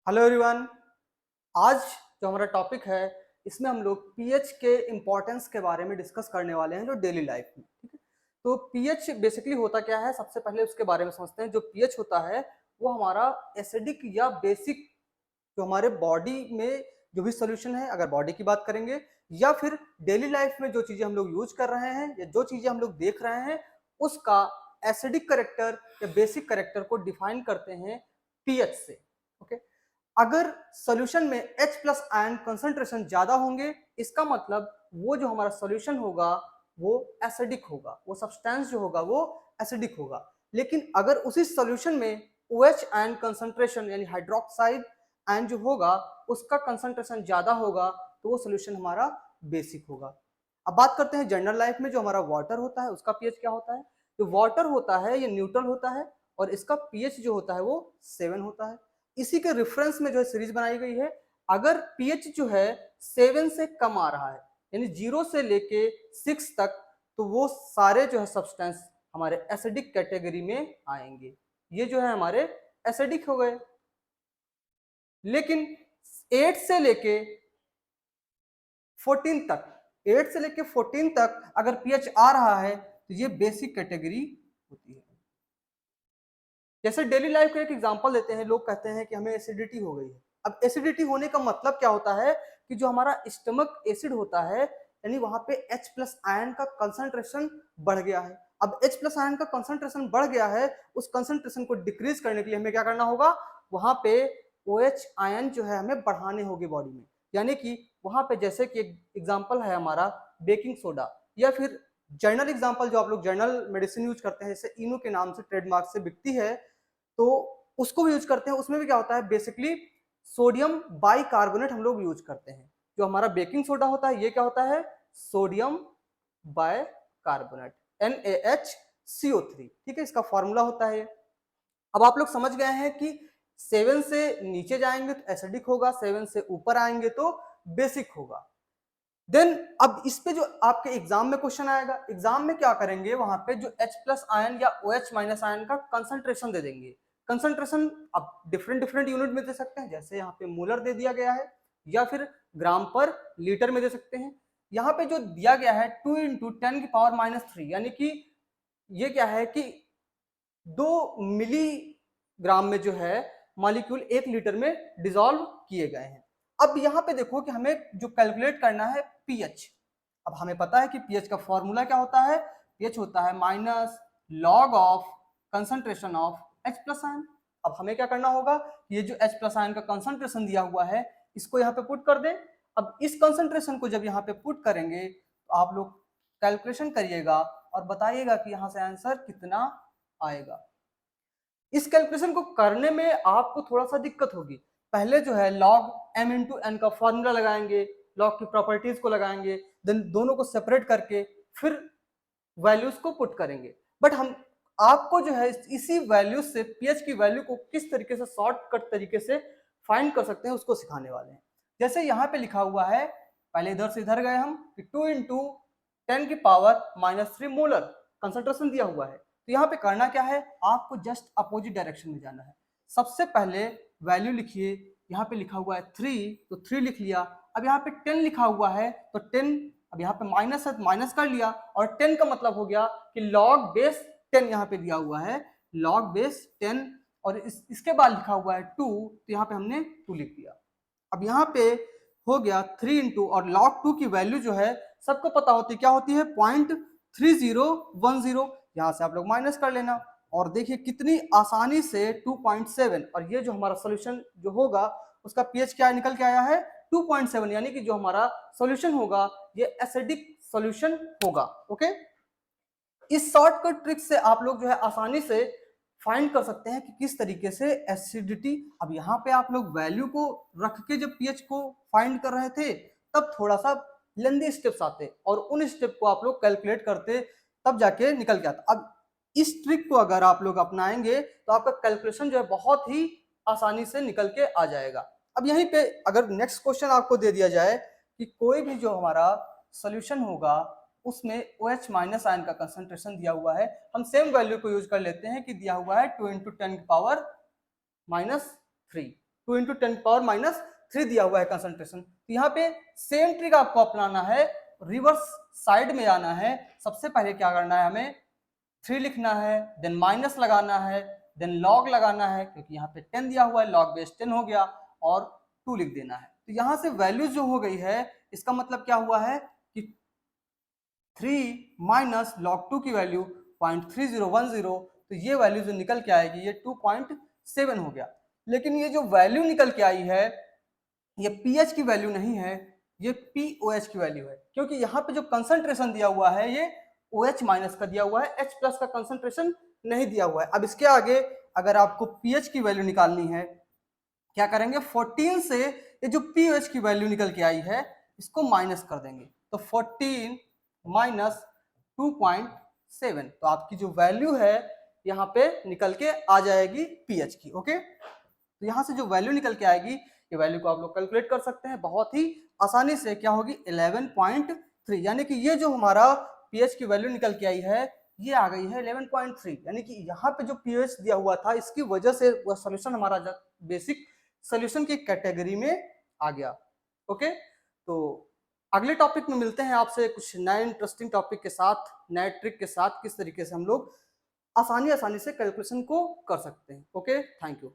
Hello everyone. आज जो हमारा टॉपिक है इसमें हम लोग पीएच के इम्पोर्टेंस के बारे में डिस्कस करने वाले हैं जो डेली लाइफ में। ठीक है, तो पीएच बेसिकली होता क्या है, सबसे पहले उसके बारे में समझते हैं। जो पीएच होता है वो हमारा एसिडिक या बेसिक जो हमारे बॉडी में जो भी सोल्यूशन है, अगर बॉडी की बात करेंगे या फिर डेली लाइफ में जो चीजें हम लोग यूज कर रहे हैं या जो चीजें हम लोग देख रहे हैं, उसका एसिडिक करेक्टर या बेसिक करेक्टर को डिफाइन करते हैं पीएच से। ओके, अगर सॉल्यूशन में H प्लस आयन कंसंट्रेशन ज्यादा होंगे, इसका मतलब वो जो हमारा सॉल्यूशन होगा वो एसिडिक होगा, वो सब्सटेंस जो होगा वो एसिडिक होगा। लेकिन अगर उसी सॉल्यूशन में OH आयन कंसंट्रेशन यानी हाइड्रोक्साइड आयन जो होगा उसका कंसंट्रेशन ज्यादा होगा तो वो सॉल्यूशन हमारा बेसिक होगा। अब बात करते हैं जनरल लाइफ में जो हमारा वाटर होता है उसका पीएच क्या होता है। जो वाटर होता है ये न्यूट्रल होता है और इसका पीएच जो होता है वो 7 होता है। इसी के रेफरेंस में जो है सीरीज बनाई गई है। अगर पीएच जो है 7 से कम आ रहा है यानी 0 से लेके 6 तक, तो वो सारे जो है सब्सटेंस हमारे एसिडिक कैटेगरी में आएंगे। ये जो है हमारे एसिडिक हो गए। लेकिन 8 से लेके 14 तक 8 से लेके 14 तक अगर पीएच आ रहा है तो ये बेसिक कैटेगरी होती है। जैसे डेली लाइफ का एक एग्जांपल देते हैं, लोग कहते हैं कि हमें एसिडिटी हो गई है। अब एसिडिटी होने का मतलब क्या होता है कि जो हमारा स्टमक एसिड होता है यानी वहां पे H प्लस आयन का कंसंट्रेशन बढ़ गया है। अब H प्लस आयन का कंसंट्रेशन बढ़ गया है, उस कंसंट्रेशन को डिक्रीज करने के लिए हमें क्या करना होगा, वहां पे OH आयन जो है हमें बढ़ाने होंगे बॉडी में। यानी कि वहां पे जैसे कि एग्जाम्पल है हमारा बेकिंग सोडा, या फिर जर्नल एग्जाम्पल जो आप लोग जर्नल मेडिसिन यूज करते हैं जैसे इनो के नाम से ट्रेडमार्क से बिकती है, तो उसको भी यूज करते हैं। उसमें भी क्या होता है, बेसिकली सोडियम बाइकार्बोनेट हम लोग यूज करते हैं। जो हमारा बेकिंग सोडा होता है ये क्या होता है, सोडियम बाइकार्बोनेट NaHCO3। ठीक है, इसका फॉर्मूला होता है। अब आप लोग समझ गए हैं कि 7 से नीचे जाएंगे तो एसिडिक होगा, 7 से ऊपर आएंगे तो बेसिक होगा। देन अब इस पे जो आपके एग्जाम में क्वेश्चन आएगा, एग्जाम में क्या करेंगे, वहां पे जो H प्लस आयन या OH माइनस आयन का कंसंट्रेशन दे देंगे। कंसंट्रेशन अब डिफरेंट डिफरेंट यूनिट में दे सकते हैं, जैसे यहाँ पे मोलर दे दिया गया है या फिर ग्राम पर लीटर में दे सकते हैं। यहाँ पे जो दिया गया है 2 इंटू 10 की पावर -3, यानी कि ये क्या है कि 2 मिलीग्राम में जो है मॉलिक्यूल 1 लीटर में डिसॉल्व किए गए हैं। अब यहाँ पे देखो कि हमें जो कैलकुलेट करना है पीएच। अब हमें पता है कि पीएच का फॉर्मूला क्या होता है, पीएच होता है minus log of concentration of H plus ion. अब हमें क्या करना होगा, ये जो H प्लस आयन का कंसंट्रेशन दिया हुआ है इसको यहाँ पे पुट कर दें। अब इस कंसंट्रेशन को जब यहाँ पे पुट करेंगे तो आप लोग कैलकुलेशन करिएगा और बताइएगा कि यहाँ से आंसर कितना आएगा। इस कैलकुलेशन को करने में आपको थोड़ा सा दिक्कत होगी। पहले जो है log m इंटू एन का फॉर्मूला लगाएंगे, log की प्रॉपर्टीज को लगाएंगे, देन दोनों को सेपरेट करके फिर वैल्यूज को पुट करेंगे। बट हम आपको जो है इसी वैल्यूज से पीएच की वैल्यू को किस तरीके से शॉर्टकट तरीके से फाइंड कर सकते हैं उसको सिखाने वाले हैं। जैसे यहाँ पे लिखा हुआ है, पहले इधर से इधर गए हम, 2 इंटू 10 की पावर -3 मोलर कंसंट्रेशन दिया हुआ है। तो यहाँ पे करना क्या है, आपको जस्ट अपोजिट डायरेक्शन में जाना है। सबसे पहले वैल्यू लिखिए, यहाँ पे लिखा हुआ है 3 तो 3 लिख लिया। अब यहाँ पे 10 लिखा हुआ है तो 10, अब यहाँ पे माइनस है तो माइनस कर लिया, और 10 का मतलब हो गया कि लॉग बेस 10 यहाँ पे दिया हुआ है, लॉग बेस 10, और इसके बाद लिखा हुआ है 2 तो यहाँ पे हमने 2 लिख दिया। अब यहाँ पे हो गया 3 इंटू, और log 2 की वैल्यू जो है सबको पता होती है क्या होती है, 0.3010। यहाँ से आप लोग माइनस कर लेना और देखिए कितनी आसानी से 2.7, और ये जो हमारा सोल्यूशन जो होगा उसका पीएच क्या निकल के आया है 2.7, यानी कि जो हमारा सोल्यूशन होगा ये एसिडिक सोल्यूशन होगा। ओके, इस शॉर्टकट ट्रिक से आप लोग जो है आसानी से फाइंड कर सकते हैं कि किस तरीके से एसिडिटी। अब यहाँ पे आप लोग वैल्यू को रख के जब पीएच को फाइंड कर रहे थे तब थोड़ा सा लेंदी स्टेप्स आते और उन स्टेप को आप लोग कैलकुलेट करते तब जाके निकल के आता। अब इस ट्रिक को अगर आप लोग अपनाएंगे तो आपका कैलकुलेशन जो है बहुत ही आसानी से निकल के आ जाएगा। अब यहीं पे अगर नेक्स्ट क्वेश्चन आपको दे दिया जाए कि कोई भी जो हमारा सोल्यूशन होगा उसमें OH माइनस आयन का कंसंट्रेशन दिया हुआ है, हम सेम वैल्यू को यूज कर लेते हैं कि दिया हुआ है 2 इंटू 10 की पावर -3। 2 इंटू 10⁻³ दिया हुआ है कंसंट्रेशन। तो यहाँ पे सेम ट्रिक आपको अपनाना है, रिवर्स साइड में आना है। सबसे पहले क्या करना है, हमें 3 लिखना है, देन माइनस लगाना है, देन लॉग लगाना है, क्योंकि यहाँ पे 10 दिया हुआ है, लॉग बेस 10 हो गया, और 2 लिख देना है। तो यहाँ से वैल्यू जो हो गई है, इसका मतलब क्या हुआ है कि 3 माइनस लॉग 2 की वैल्यू 0.3010, तो ये वैल्यू जो निकल के आएगी ये 2.7 हो गया। लेकिन ये जो वैल्यू निकल के आई है ये पीएच की वैल्यू नहीं है, ये पीओएच की वैल्यू है, क्योंकि यहाँ पे जो कंसंट्रेशन दिया हुआ है ये OH माइनस का दिया हुआ है, H प्लस का कंसंट्रेशन नहीं दिया हुआ है। अब इसके आगे अगर आपको पीएच की वैल्यू निकालनी है, क्या करेंगे, 14 से ये जो पीओएच की वैल्यू निकल के आई है इसको माइनस कर देंगे, तो 14 माइनस 2.7, तो आपकी जो वैल्यू है यहाँ पे निकल के आ जाएगी पीएच की। ओके, तो यहाँ से जो वैल्यू निकल के आएगी, ये वैल्यू को आप लोग कैलकुलेट कर सकते हैं बहुत ही आसानी से। क्या होगी, 11.3, यानी कि ये जो हमारा पीएच की वैल्यू निकल के आई है ये आ गई है 11.3, यानी कि यहाँ पे जो पीएच दिया हुआ था इसकी वजह से वह सोल्यूशन हमारा बेसिक सोल्यूशन की कैटेगरी में आ गया। ओके, तो अगले टॉपिक में मिलते हैं आपसे कुछ नए इंटरेस्टिंग टॉपिक के साथ, नए ट्रिक के साथ, किस तरीके से हम लोग आसानी से कैलकुलेशन को कर सकते हैं। Okay, thank you.